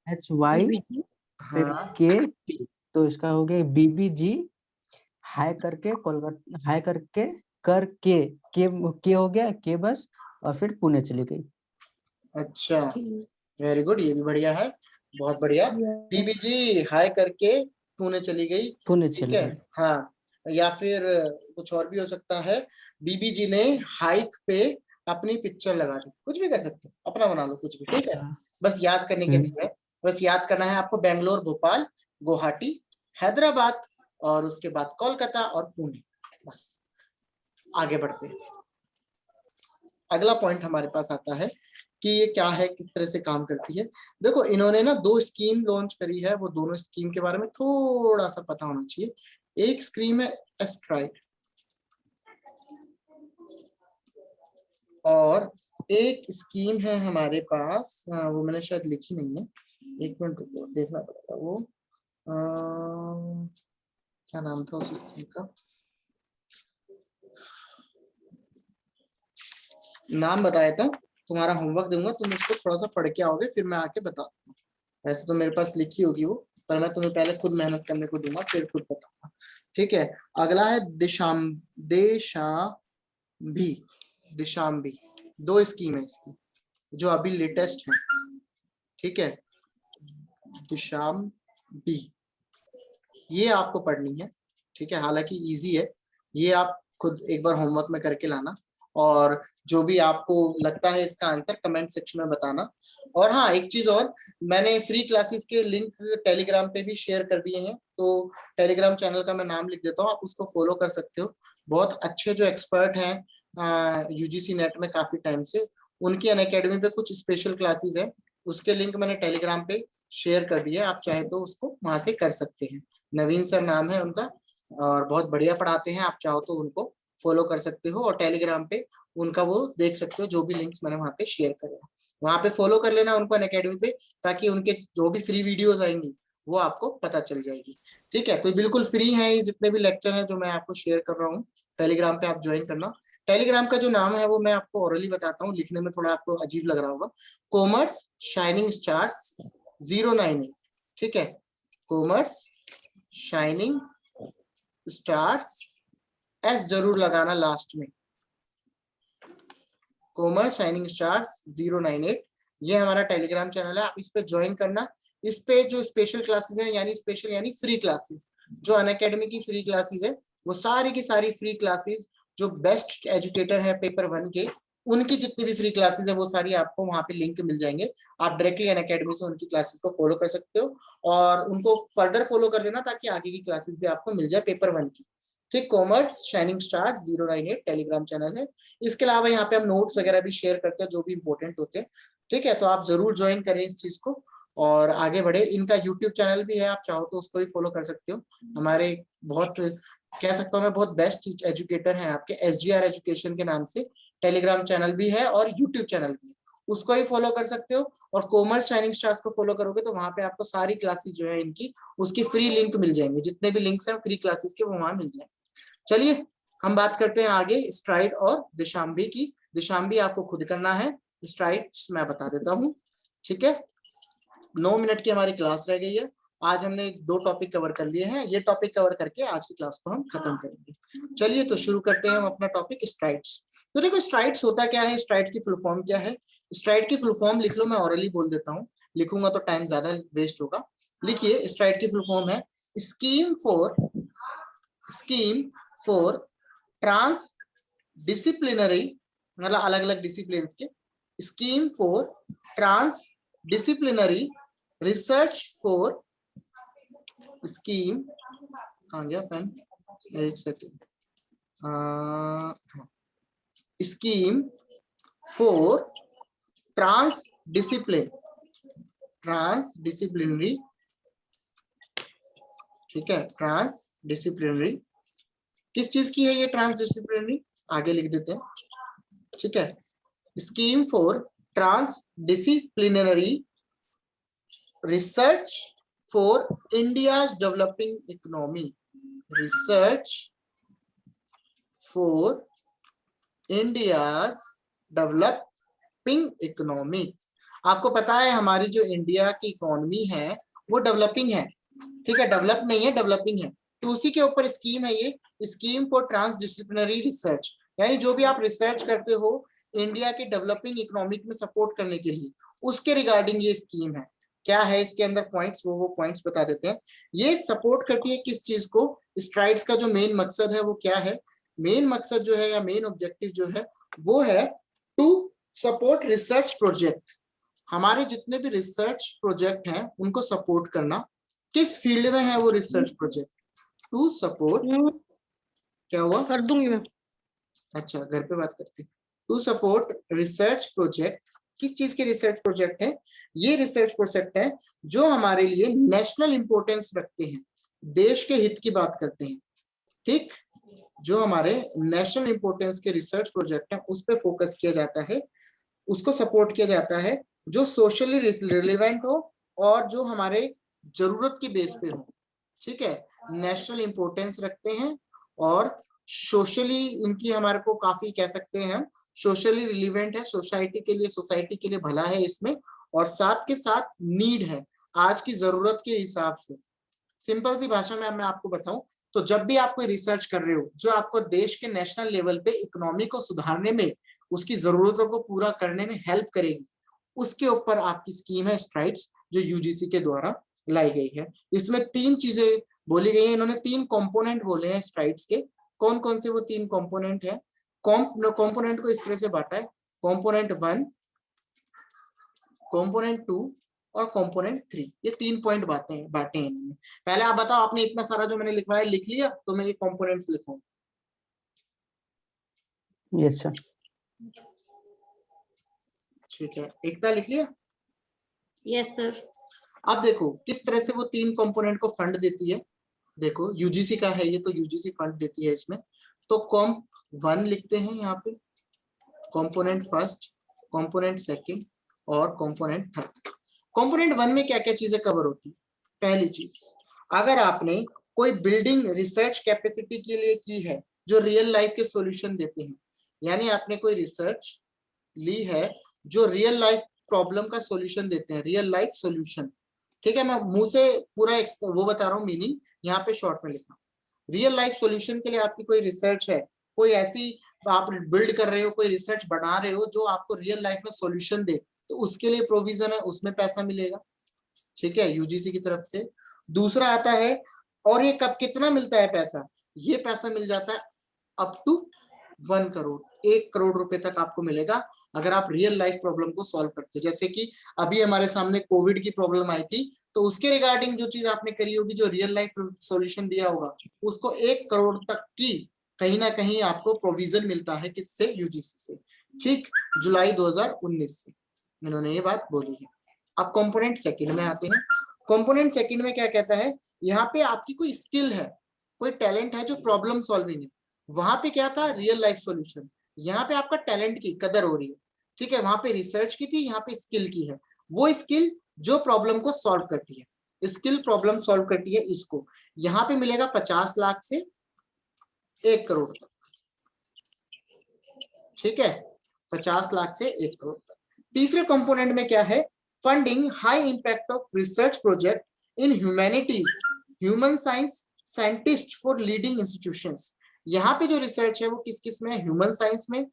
HY, फिर हाँ KP, तो इसका हो गया BBG, हाई करके कोलकाता, हाई करके के हो गया के बस, और फिर पुणे चली गई। अच्छा वेरी गुड, ये भी बढ़िया है, बहुत बढ़िया। बीबीजी हाई करके पुणे चली गई, पुणे ठीक चली है। गई। हाँ, या फिर कुछ और भी हो सकता है, बीबीजी ने हाइक पे अपनी पिक्चर लगा दी, कुछ भी कर सकते हो, अपना बना लो कुछ भी, ठीक है। बस याद करने के लिए, बस याद करना है आपको, बेंगलोर, भोपाल, गुवाहाटी, हैदराबाद, और उसके बाद कोलकाता और पुणे। बस आगे बढ़ते हैं। अगला पॉइंट हमारे पास आता है कि ये क्या है, किस तरह से काम करती है। देखो इन्होंने ना 2 स्कीम लॉन्च करी है, वो दोनों स्कीम के बारे में थोड़ा सा पता होना चाहिए। एक स्कीम है एस्ट्राइड, और एक स्कीम है हमारे पास, वो मैंने शायद लिखी नहीं है, एक मिनट रुको देखना पड़ेगा वो, क्या नाम था उस स्कीम का, नाम बता देता हूँ, तुम्हारा होमवर्क दूंगा, तुम इसको थोड़ा सा पढ़ के आओगे, फिर मैं आके बता दूंगा। वैसे तो मेरे पास लिखी होगी वो, पर मैं तुम्हें पहले खुद मेहनत करने को दूंगा, फिर खुद बताऊंगा, ठीक है। अगला है दिशाम्बी, 2 स्कीम है इसकी जो अभी लेटेस्ट है, ठीक है। दिशाम्बी, ये आपको पढ़नी है, ठीक है, हालांकि इजी है, ये आप खुद एक बार होमवर्क में करके लाना, और जो भी आपको लगता है इसका आंसर कमेंट सेक्शन में बताना। और हाँ एक चीज और, मैंने फ्री क्लासेस के लिंक टेलीग्राम पे भी शेयर कर दिए हैं, तो टेलीग्राम चैनल का मैं नाम लिख देता हूँ, आप उसको फॉलो कर सकते हो। बहुत अच्छे जो एक्सपर्ट हैं यूजीसी नेट में काफी टाइम से, उनकी अनअकैडमी पे कुछ स्पेशल क्लासेस है, उसके लिंक मैंने टेलीग्राम पे शेयर कर दिया, आप चाहे तो उसको वहां से कर सकते हैं। नवीन सर नाम है उनका, और बहुत बढ़िया पढ़ाते हैं, आप चाहो तो उनको फॉलो कर सकते हो, और टेलीग्राम पे उनका वो देख सकते हो, जो भी लिंक्स मैंने वहां पे शेयर करे, वहां पे फॉलो कर लेना उनको अनअकैडमी पे, ताकि उनके जो भी फ्री वीडियोस आएंगी वो आपको पता चल जाएगी, ठीक है। तो बिल्कुल फ्री है ये जितने भी लेक्चर हैं जो मैं आपको शेयर कर रहा हूँ, टेलीग्राम पे आप ज्वाइन करना। टेलीग्राम का जो नाम है वो मैं आपको ओरली बताता हूँ, लिखने में थोड़ा आपको अजीब लग रहा होगा, कॉमर्स शाइनिंग स्टार्स 098, ठीक है, कॉमर्स शाइनिंग स्टार्स, एस जरूर लगाना लास्ट में, कॉमर्स शाइनिंग स्टार्स 098, ये हमारा टेलीग्राम चैनल है, आप इस पे ज्वाइन करना। इस पे जो स्पेशल क्लासेस हैं, यानी स्पेशल यानी फ्री क्लासेस, जो अनअकैडमी की फ्री क्लासेस है, वो सारी की सारी फ्री क्लासेस जो बेस्ट एजुकेटर है पेपर 1 के, उनकी जितनी भी फ्री क्लासेस है वो सारी आपको वहां पे लिंक मिल जाएंगे। आप डायरेक्टली अनअकैडमी से उनकी क्लासेस को फॉलो कर सकते हो और उनको फर्दर फॉलो कर लेना ताकि आगे की क्लासेस भी आपको मिल जाए पेपर 1 की। ठीक, commerce shining star 098 Telegram channel है। इसके अलावा यहाँ पे हम नोट्स वगैरह भी शेयर करते हैं जो भी इंपॉर्टेंट होते हैं। ठीक है, तो आप जरूर ज्वाइन करें इस चीज को और आगे बढ़े। इनका यूट्यूब चैनल भी है, आप चाहो तो उसको भी फॉलो कर सकते हो। हमारे बहुत कह सकता हूँ मैं बहुत बेस्ट एजुकेटर हैं आपके, SGR एजुकेशन के नाम से टेलीग्राम चैनल भी है और यूट्यूब चैनल भी है, उसको भी फॉलो कर सकते हो। और कॉमर्स शाइनिंग स्टार्स को फॉलो करोगे तो वहां पे आपको सारी क्लासेस जो है इनकी उसकी फ्री लिंक मिल जाएंगे, जितने भी लिंक्स हैं फ्री क्लासेस के वो वहां मिल जाएंगे। चलिए हम बात करते हैं आगे स्ट्राइड और दिशांबी की। दिशांबी आपको खुद करना है, स्ट्राइड मैं बता देता हूँ। ठीक है, 9 मिनट की हमारी क्लास रह गई है। आज हमने 2 टॉपिक कवर कर लिए हैं, ये टॉपिक कवर करके आज की क्लास को हम खत्म करेंगे। चलिए तो शुरू करते हैं हम अपना टॉपिक स्ट्राइड्स। तो देखो स्ट्राइड्स होता क्या है, स्ट्राइड की फुल फॉर्म क्या है। स्ट्राइड की फुल फॉर्म लिख लो, मैं ऑरली बोल देता हूँ, लिखूंगा तो टाइम ज्यादा वेस्ट होगा। लिखिए, स्ट्राइड की फुल फॉर्म है स्कीम फॉर ट्रांस डिसिप्लिनरी, मतलब अलग अलग डिसिप्लिन के, scheme for transdisciplinary research for, scheme कहाँ गया पेन, एक second, scheme for transdisciplinary, ठीक है, ट्रांस डिसिप्लिनरी किस चीज की है ये ट्रांस डिसिप्लिनरी, आगे लिख देते हैं। ठीक है, scheme for transdisciplinary research for India's developing economy, research for India's developing economy. आपको पता है हमारी जो इंडिया की इकोनॉमी है वो डेवलपिंग है, ठीक है, डेवलप नहीं है, डेवलपिंग है। तो उसी के ऊपर स्कीम है ये, scheme for transdisciplinary research, यानी जो भी आप रिसर्च करते हो इंडिया की डेवलपिंग इकोनॉमिक में सपोर्ट करने के लिए, उसके रिगार्डिंग ये स्कीम है। क्या है इसके अंदर पॉइंट्स, वो पॉइंट्स बता देते हैं। ये सपोर्ट करती है किस चीज को, स्ट्राइड्स का जो मेन मकसद है वो क्या है। मेन मकसद जो है या मेन ऑब्जेक्टिव जो है वो है टू सपोर्ट रिसर्च प्रोजेक्ट, हमारे जितने भी रिसर्च प्रोजेक्ट हैं उनको सपोर्ट करना। किस फील्ड में है वो रिसर्च प्रोजेक्ट, टू सपोर्ट, क्या हुआ, कर दूंगी मैं। अच्छा घर पे बात करते हैं। टू सपोर्ट रिसर्च प्रोजेक्ट, किस चीज के रिसर्च प्रोजेक्ट है, ये रिसर्च प्रोजेक्ट है जो हमारे लिए नेशनल इंपॉर्टेंस रखते हैं, देश के हित की बात करते हैं। ठीक, जो हमारे नेशनल इंपॉर्टेंस के रिसर्च प्रोजेक्ट है उस पर फोकस किया जाता है, उसको सपोर्ट किया जाता है, जो सोशली रिलेवेंट हो और जो हमारे जरूरत की बेस पे हो। ठीक है, नेशनल इंपॉर्टेंस रखते हैं और सोशली इनकी हमारे को काफी कह सकते हैं हम सोशली रिलेवेंट है, सोसाइटी के लिए भला है इसमें, और साथ के साथ नीड है आज की जरूरत के हिसाब से। सिंपल सी भाषा में मैं आपको बताऊं तो जब भी आप कोई रिसर्च कर रहे हो जो आपको देश के नेशनल लेवल पे इकोनॉमी को सुधारने में, उसकी जरूरतों को पूरा करने में हेल्प करेगी, उसके ऊपर आपकी स्कीम है स्ट्राइड्स, जो यूजीसी के द्वारा लाई गई है। इसमें 3 चीजें बोली गई है, इन्होंने 3 कंपोनेंट बोले हैं स्ट्राइड्स के। कौन कौन से वो 3 कंपोनेंट है, कंपोनेंट को इस तरह से बांटा है, कंपोनेंट 1, कंपोनेंट 2 और कंपोनेंट 3, ये 3 पॉइंट बांटे हैं इन्होंने। पहले आप बताओ, आपने इतना सारा जो मैंने लिखवाया लिख लिया, तो मैं ये कंपोनेंट्स लिखूंगा। Yes sir. ठीक है, एकता लिख लिया। Yes sir. अब देखो किस तरह से वो 3 कंपोनेंट को फंड देती है। देखो यूजीसी का है ये, तो यूजीसी फंड देती है इसमें। तो कॉम्प 1 लिखते हैं यहाँ पे, कंपोनेंट फर्स्ट, कंपोनेंट सेकंड और कंपोनेंट थर्ड। कंपोनेंट 1 में क्या क्या चीजें कवर होती है। पहली चीज, अगर आपने कोई बिल्डिंग रिसर्च कैपेसिटी के लिए की है जो रियल लाइफ के सॉल्यूशन देते हैं, यानी आपने कोई रिसर्च ली है जो रियल लाइफ प्रॉब्लम का सॉल्यूशन देते हैं, रियल लाइफ सॉल्यूशन। ठीक है, मैं मुंह से पूरा वो बता रहा हूँ मीनिंग, यहाँ पे शॉर्ट में लिखना। रियल लाइफ सॉल्यूशन के लिए आपकी कोई रिसर्च है, कोई ऐसी आप बिल्ड कर रहे हो, कोई रिसर्च बना रहे हो जो आपको रियल लाइफ में सॉल्यूशन दे, तो उसके लिए प्रोविजन है, उसमें पैसा मिलेगा। ठीक है, यूजीसी की तरफ से। दूसरा आता है, और ये कब कितना मिलता है पैसा, ये पैसा मिल जाता है अप टू 1 करोड़, 1 करोड़ रुपए तक आपको मिलेगा अगर आप रियल लाइफ प्रॉब्लम को सॉल्व करते हो। जैसे कि अभी हमारे सामने कोविड की प्रॉब्लम आई थी, तो उसके रिगार्डिंग जो चीज आपने करी होगी, जो रियल लाइफ सॉल्यूशन दिया होगा, उसको 1 करोड़ तक की कहीं ना कहीं आपको प्रोविजन मिलता है। किससे? यूजीसी से। ठीक, जुलाई 2019 से इन्होंने ये बात बोली है। अब कंपोनेंट सेकंड में आते हैं। कंपोनेंट सेकंड में क्या कहता है, यहाँ पे आपकी कोई स्किल है, कोई टैलेंट है जो प्रॉब्लम सॉल्विंग है। वहां पे क्या था? Real life solution. यहाँ पे आपका टैलेंट की कदर हो रही है, ठीक है। वहां पे रिसर्च की थी, यहाँ पे स्किल की है। वो स्किल जो प्रॉब्लम को सॉल्व करती है, स्किल प्रॉब्लम सॉल्व करती है, इसको यहाँ पे मिलेगा 50 लाख से 1 करोड़ तक। ठीक है, 50 लाख से 1 करोड़ तक। तीसरे कंपोनेंट में क्या है? Funding high impact of research project in humanities, human science scientist for leading institutions. यहाँ पे जो रिसर्च है वो किस किस में है? ह्यूमन साइंस में,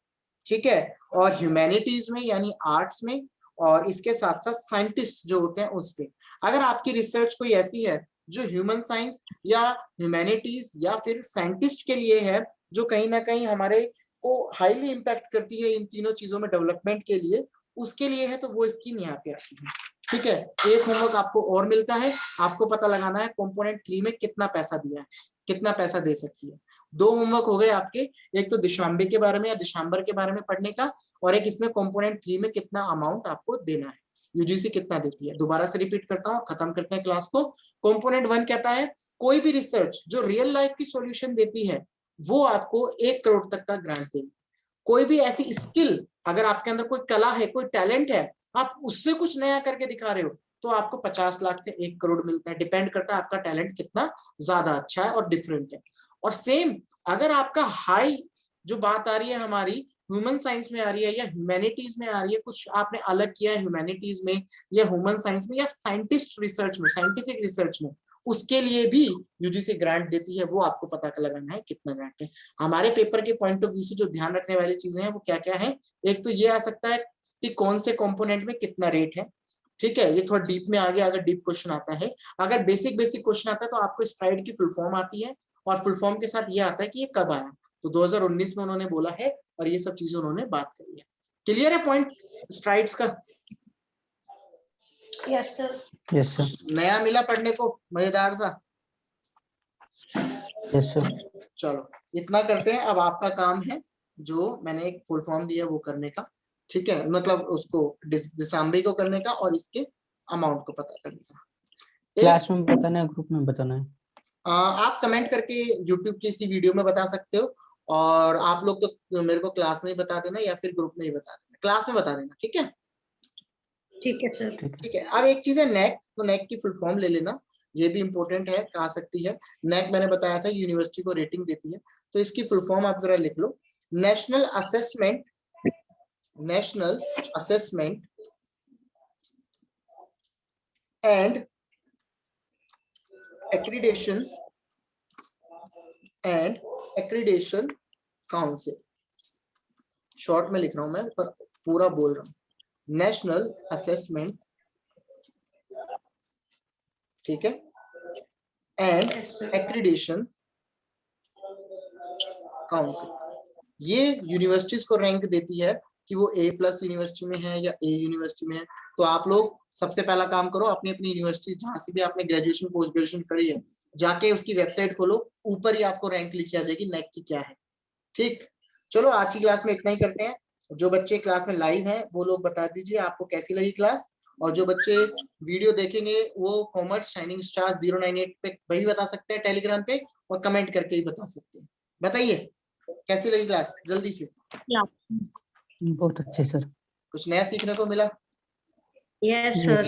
ठीक है, और ह्यूमैनिटीज में यानी आर्ट्स में, और इसके साथ साथ साइंटिस्ट जो होते हैं उस पे। अगर आपकी रिसर्च कोई ऐसी है जो ह्यूमन साइंस या ह्यूमैनिटीज या फिर साइंटिस्ट के लिए है, जो कहीं ना कहीं हमारे को हाईली इंपैक्ट करती है इन तीनों चीजों में डेवलपमेंट के लिए, उसके लिए है, तो वो स्कीम यहाँ पे आती है। ठीक है, एक होमवर्क आपको और मिलता है, आपको पता लगाना है कंपोनेंट 3 में कितना पैसा दिया है, कितना पैसा दे सकती है। 2 होमवर्क हो गए आपके, एक तो दिशांबे के बारे में या दिसंबर के बारे में पढ़ने का, और एक इसमें कंपोनेंट 3 में कितना अमाउंट आपको देना है, यूजीसी कितना देती है। दोबारा से रिपीट करता हूँ, खत्म करते हैं क्लास को। कंपोनेंट 1 कहता है कोई भी रिसर्च जो रियल लाइफ की सॉल्यूशन देती है वो आपको 1 करोड़ तक का ग्रांट देगी। कोई भी ऐसी स्किल, अगर आपके अंदर कोई कला है, कोई टैलेंट है, आप उससे कुछ नया करके दिखा रहे हो, तो आपको 50 लाख से 1 करोड़ मिलता है। डिपेंड करता है आपका टैलेंट कितना ज्यादा अच्छा है और डिफरेंट है। और सेम अगर आपका हाई जो बात आ रही है हमारी ह्यूमन साइंस में आ रही है या ह्यूमैनिटीज में आ रही है, कुछ आपने अलग किया है ह्यूमैनिटीज में या ह्यूमन साइंस में या साइंटिस्ट रिसर्च में, साइंटिफिक रिसर्च में, उसके लिए भी यूजीसी ग्रांट देती है। वो आपको पता लगाना है कितना ग्रांट है। हमारे पेपर के पॉइंट ऑफ व्यू से जो ध्यान रखने वाली चीजें हैं वो क्या क्या है? एक तो ये आ सकता है कि कौन से कंपोनेंट में कितना रेट है, ठीक है, ये थोड़ा डीप में आ गया अगर डीप क्वेश्चन आता है। अगर बेसिक क्वेश्चन आता है तो आपको स्ट्राइड की फुल फॉर्म आती है, और फुल फॉर्म के साथ ये आता है कि ये कब आया, तो 2019 में उन्होंने बोला है, और ये सब चीजें उन्होंने बात करी है। क्लियर है पॉइंट स्ट्राइड्स का? Yes sir. Yes sir. नया मिला पढ़ने को मजेदार सा? Yes sir. चलो इतना करते हैं। अब आपका काम है जो मैंने एक फुल फॉर्म दिया वो करने का, ठीक है, मतलब उसको दिसंबर को करने का और इसके अमाउंट को पता करने का। क्लास में बताना है, ग्रुप में बताना है? आप कमेंट करके YouTube की इसी वीडियो में बता सकते हो, और आप लोग तो मेरे को क्लास में ही बता देना या फिर ग्रुप में ही बता देना, क्लास में बता देना, ठीक है? ठीक है सर। ठीक है। अब एक चीज है नेक, तो नेक की फुल फॉर्म ले लेना, ये भी इंपॉर्टेंट है, आ सकती है। नेक मैंने बताया था यूनिवर्सिटी को रेटिंग देती है, तो इसकी फुल फॉर्म आप जरा लिख लो। National assessment and accreditation council. Short में लिख रहा हूं मैं, पर पूरा बोल रहा हूं। नेशनल असेसमेंट, ठीक है, एंड एक्रीडेशन काउंसिल, ये यूनिवर्सिटीज को रैंक देती है कि वो A+ यूनिवर्सिटी में है या A यूनिवर्सिटी में है। तो आप लोग सबसे पहला काम करो, अपनी अपनी यूनिवर्सिटी जहां से भी आपने ग्रेजुएशन पोस्ट ग्रेजुएशन करी है, जाके उसकी वेबसाइट खोलो, ऊपर ही आपको रैंक लिखी आ जाएगी नेक की क्या है। ठीक, चलो आज की क्लास में इतना ही करते हैं। जो बच्चे क्लास में लाइव हैं वो लोग बता दीजिए आपको कैसी लगी क्लास, और जो बच्चे वीडियो देखेंगे वो कॉमर्स शाइनिंग स्टार 098 पे वही बता सकते हैं टेलीग्राम पे, और कमेंट करके ही बता सकते हैं। बताइए कैसी लगी क्लास जल्दी से? बहुत अच्छे सर। कुछ नया सीखने को मिला? Yes sir.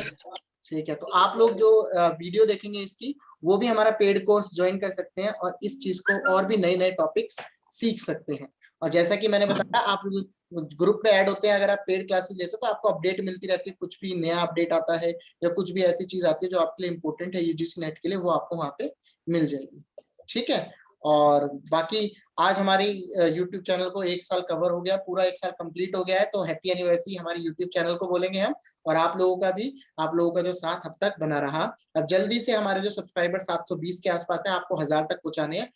ठीक है, तो आप लोग जो वीडियो देखेंगे इसकी, वो भी हमारा पेड कोर्स ज्वाइन कर सकते हैं और इस चीज को और भी नए नए टॉपिक्स सीख सकते हैं। और जैसा कि मैंने बताया, आप ग्रुप में ऐड होते हैं, अगर आप पेड क्लासेस लेते हो तो आपको अपडेट मिलती रहती है, कुछ भी नया अपडेट आता है या कुछ भी ऐसी चीज आती है जो आपके लिए इंपॉर्टेंट है यूजीसी नेट के लिए, वो आपको वहाँ पे मिल जाएगी। ठीक है, और बाकी आज हमारी YouTube चैनल को 1 साल कवर हो गया, पूरा 1 साल कंप्लीट हो गया है, तो हैप्पी एनिवर्सरी हमारे YouTube चैनल को बोलेंगे हम। और आप लोगों का भी, आप लोगों का जो साथ अब तक बना रहा, अब जल्दी से हमारे जो सब्सक्राइबर 720 के आसपास है, आपको 1000 तक पहुंचाने हैं।